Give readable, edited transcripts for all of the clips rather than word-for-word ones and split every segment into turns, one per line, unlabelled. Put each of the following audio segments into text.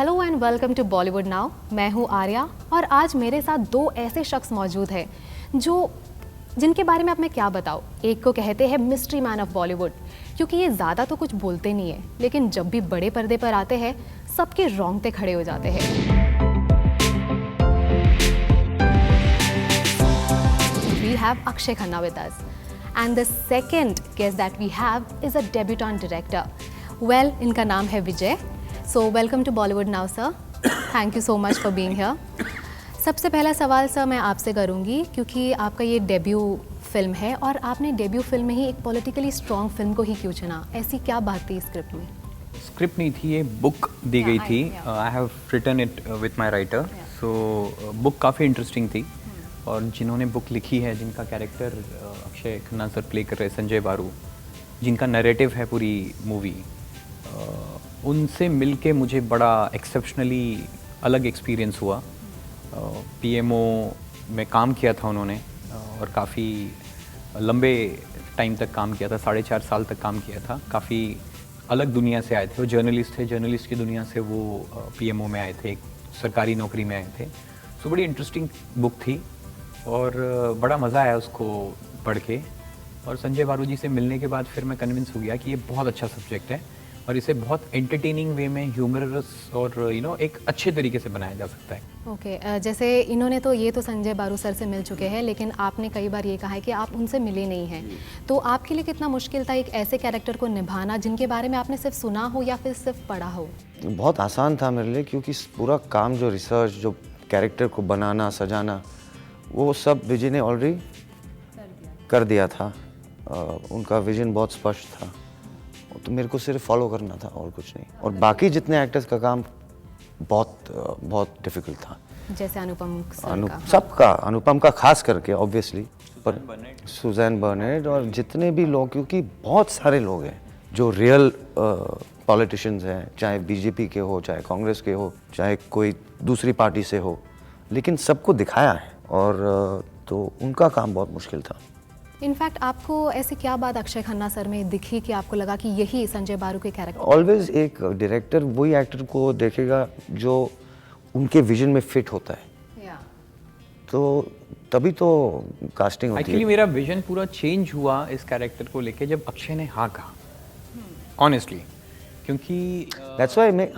Hello and welcome to Bollywood now. मैं हूँ आर्या और आज मेरे साथ दो ऐसे शख्स मौजूद हैं जिनके बारे में अब मैं क्या बताऊँ। एक को कहते हैं मिस्ट्री मैन ऑफ बॉलीवुड, क्योंकि ये ज़्यादा तो कुछ बोलते नहीं है, लेकिन जब भी बड़े पर्दे पर आते हैं सबके रोंगटे खड़े हो जाते हैं। We have Akshay Khanna with us, and the second guest that we have is a debutant director. Well, इनका नाम है विजय। So welcome to Bollywood now, sir. Thank you so much for being here. सबसे पहला सवाल sir मैं आपसे करूँगी, क्योंकि आपका ये डेब्यू फिल्म है और आपने डेब्यू फिल्म में ही एक पॉलिटिकली स्ट्रॉन्ग फिल्म को ही क्यों चुना? ऐसी क्या बात थी स्क्रिप्ट में?
स्क्रिप्ट नहीं थी, ये बुक दी गई थी। I have written it with my writer. So book काफ़ी इंटरेस्टिंग थी और जिन्होंने बुक लिखी है, जिनका character Akshaye Khanna sir play कर रहे हैं, संजय बारू, जिनका नैरेटिव है पूरी मूवी, उनसे मिलके मुझे बड़ा एक्सेप्शनली अलग एक्सपीरियंस हुआ। पीएमओ में काम किया था उन्होंने और काफ़ी लंबे टाइम तक काम किया था, 4.5 साल तक काम किया था। काफ़ी अलग दुनिया से आए थे, वो जर्नलिस्ट थे, जर्नलिस्ट की दुनिया से वो पीएमओ में आए थे, एक सरकारी नौकरी में आए थे। सो बड़ी इंटरेस्टिंग बुक थी और बड़ा मज़ा आया उसको पढ़ के। और संजय बारू जी से मिलने के बाद फिर मैं कन्विंस हो गया कि ये बहुत अच्छा सब्जेक्ट है और इसे बहुत एंटरटेनिंग वे में, ह्यूमरस और एक अच्छे तरीके से बनाया जा सकता है।
ओके, जैसे इन्होंने तो ये तो संजय बारू सर से मिल चुके हैं, लेकिन आपने कई बार ये कहा है कि आप उनसे मिले नहीं हैं, तो आपके लिए कितना मुश्किल था एक ऐसे कैरेक्टर को निभाना जिनके बारे में आपने सिर्फ सुना हो या फिर सिर्फ पढ़ा हो?
बहुत आसान था मेरे लिए, क्योंकि पूरा काम जो रिसर्च, जो कैरेक्टर को बनाना, सजाना, वो सब विजय ने ऑलरेडी कर दिया था। उनका विजन बहुत स्पष्ट था, तो मेरे को सिर्फ फॉलो करना था और कुछ नहीं। और बाकी जितने एक्टर्स का काम बहुत डिफिकल्ट था,
जैसे अनुपम
सबका, अनुपम का खास करके ऑब्वियसली, पर सुजैन बर्नेट और जितने भी लोग, क्योंकि बहुत सारे लोग हैं जो रियल पॉलिटिशियंस हैं, चाहे बीजेपी के हो, चाहे कांग्रेस के हो, चाहे कोई दूसरी पार्टी से हो, लेकिन सबको दिखाया है और तो उनका काम बहुत मुश्किल था।
इनफैक्ट आपको ऐसी क्या बात अक्षय खन्ना सर में दिखी कि आपको लगा कि यही संजय बारू के कैरेक्टर?
ऑलवेज एक डायरेक्टर वही एक्टर को देखेगा जो उनके विजन में फिट होता है, तो तभी तो कास्टिंग होती है।
एक्चुअली मेरा विजन पूरा चेंज हुआ इस कैरेक्टर को लेके जब अक्षय ने हाँ कहा, ऑनेस्टली, क्योंकि
दैट्स व्हाई मैं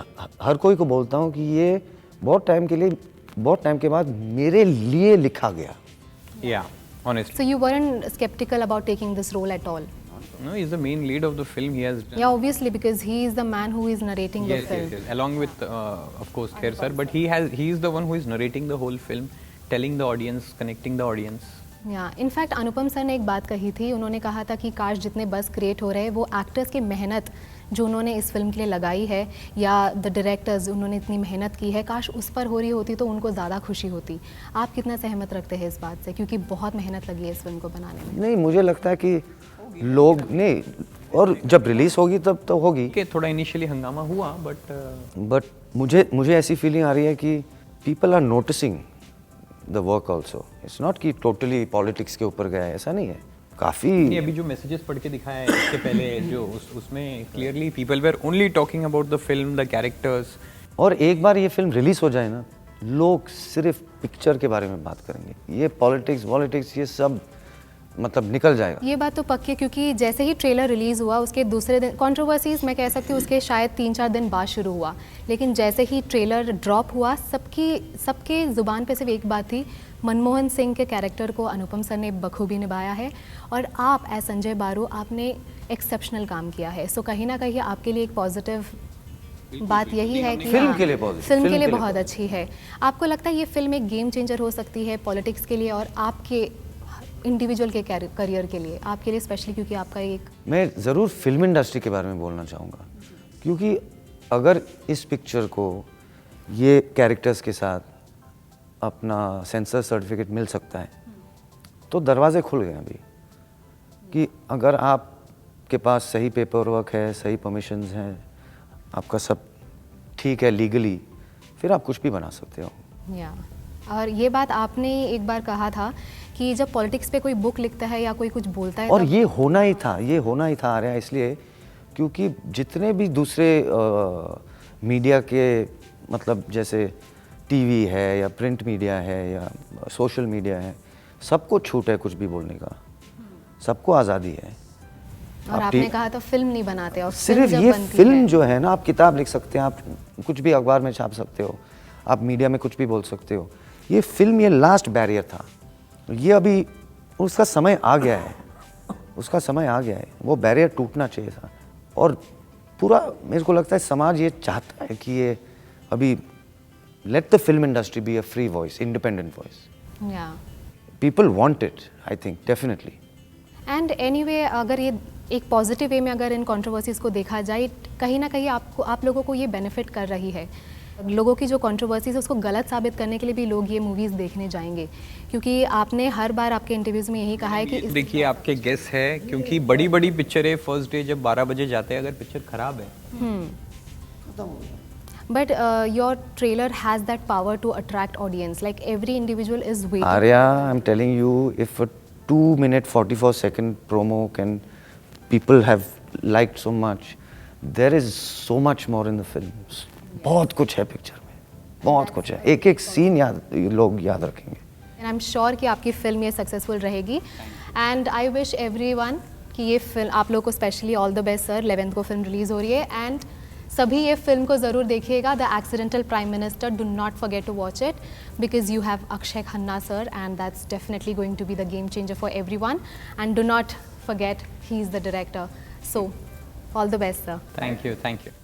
हर कोई को बोलता हूँ कि ये बहुत टाइम के बाद मेरे लिए लिखा गया।
या honestly.
So you weren't skeptical about taking this role at all?
No, he's the main lead of the film. He has done.
Yeah, obviously, because he is the man who is narrating the film.
Yes. Along with, of course, Kher sir, but he is the one who is narrating the whole film, telling the audience, connecting the audience.
Yeah, in fact, Anupam sir ने एक बात कही थी। उन्होंने कहा था कि काश जितने बस क्रिएट हो रहे हैं, वो एक्टर्स की मेहनत जो उन्होंने इस फिल्म के लिए लगाई है, या द डायरेक्टर्स उन्होंने इतनी मेहनत की है, काश उस पर हो रही होती तो उनको ज़्यादा खुशी होती। आप कितना सहमत रखते हैं इस बात से, क्योंकि बहुत मेहनत लगी है इस फिल्म को बनाने में?
नहीं, मुझे लगता है कि लोग नहीं, और जब रिलीज होगी तब तो होगी।
कि थोड़ा इनिशियली हंगामा हुआ,
बट मुझे ऐसी फीलिंग आ रही है कि people are noticing the work also. It's not कि टोटली पॉलिटिक्स के ऊपर गया है, ऐसा नहीं है। काफ़ी
अभी जो मैसेजेस पढ़ के दिखाया है इसके पहले जो उसमें clearly people were only talking about the film, the characters.
और एक बार ये फिल्म रिलीज हो जाए ना, लोग सिर्फ पिक्चर के बारे में बात करेंगे। ये पॉलिटिक्स ये सब मतलब निकल जाएगा।
ये बात तो पक्की है, क्योंकि जैसे ही ट्रेलर रिलीज हुआ उसके दूसरे दिन कंट्रोवर्सीज मैं कह सकती हूँ उसके शायद 3-4 दिन बाद शुरू हुआ, लेकिन जैसे ही ट्रेलर ड्रॉप हुआ सबके ज़ुबान पे सिर्फ एक बात थी, मनमोहन सिंह के कैरेक्टर को अनुपम सर ने बखूबी निभाया है और आप एज संजय बारू आपने एक्सेप्शनल काम किया है। सो कहीं ना कहीं आपके लिए एक पॉजिटिव बात यही है कि
फिल्म के लिए
बहुत अच्छी है। आपको लगता है ये फिल्म एक गेम चेंजर हो सकती है पॉलिटिक्स के लिए और आपके इंडिविजुअल के करियर के लिए, आपके लिए स्पेशली, क्योंकि आपका एक...
मैं ज़रूर फिल्म इंडस्ट्री के बारे में बोलना चाहूँगा, क्योंकि अगर इस पिक्चर को ये कैरेक्टर्स के साथ अपना सेंसर सर्टिफिकेट मिल सकता है तो दरवाजे खुल गए अभी, कि अगर आपके पास सही पेपर वर्क है, सही परमिशंस हैं, आपका सब ठीक है लीगली, फिर आप कुछ भी बना सकते हो।
और ये बात आपने एक बार कहा था कि जब पॉलिटिक्स पे कोई बुक लिखता है या कोई कुछ बोलता है,
और ये होना ही था आ रहा है, इसलिए क्योंकि जितने भी दूसरे मीडिया के मतलब जैसे टीवी है या प्रिंट मीडिया है या सोशल मीडिया है, सबको छूट है कुछ भी बोलने का, सबको आज़ादी है।
और आपने कहा था फिल्म नहीं बनाते, और
सिर्फ
जब
ये
बनती
फिल्म
है,
जो है ना, आप किताब लिख सकते हैं, आप कुछ भी अखबार में छाप सकते हो, आप मीडिया में कुछ भी बोल सकते हो। ये फिल्म, ये लास्ट बैरियर था, ये अभी उसका समय आ गया है, उसका समय आ गया है, वो बैरियर टूटना चाहिए था। और पूरा मेरे को लगता है समाज ये चाहता है कि ये अभी let the film industry be a free voice, independent voice.
या
people want it, I think definitely.
And anyway, अगर ये एक पॉजिटिव वे में अगर इन कंट्रोवर्सीज को देखा जाए, कहीं ना कहीं आप लोगों को ये बेनिफिट कर रही है। लोगों की जो कंट्रोवर्सीज है उसको गलत साबित करने के लिए भी लोग ये मूवीज़ देखने जाएंगे, क्योंकि आपने हर बार आपके इंटरव्यूज़ में यही कहा है कि
देखिए आपके गेस है, क्योंकि बड़ी बड़ी पिक्चरें फर्स्ट डे जब 12 बजे जाते हैं, अगर पिक्चर खराब है
but your trailer has that power to attract audience, like every individual is waiting.
Arya, I'm telling you, if a 2-minute 44-second promo can people have liked so much, there is so much more in the film. बहुत कुछ है picture में, बहुत कुछ है, एक एक scene लोग याद रखेंगे।
एंड आई एम श्योर कि आपकी फिल्म ये सक्सेसफुल रहेगी। एंड आई विश एवरीवन कि ये फिल्म, आप लोग को specially all the best sir. 11th को फिल्म रिलीज़ हो रही है एंड सभी ये फिल्म को ज़रूर देखिएगा, the accidental prime minister. Do not forget to watch it because you have Akshaye Khanna sir and that's definitely going to be the game changer for everyone. And do not forget he is the director. So all the best sir.
Thank you.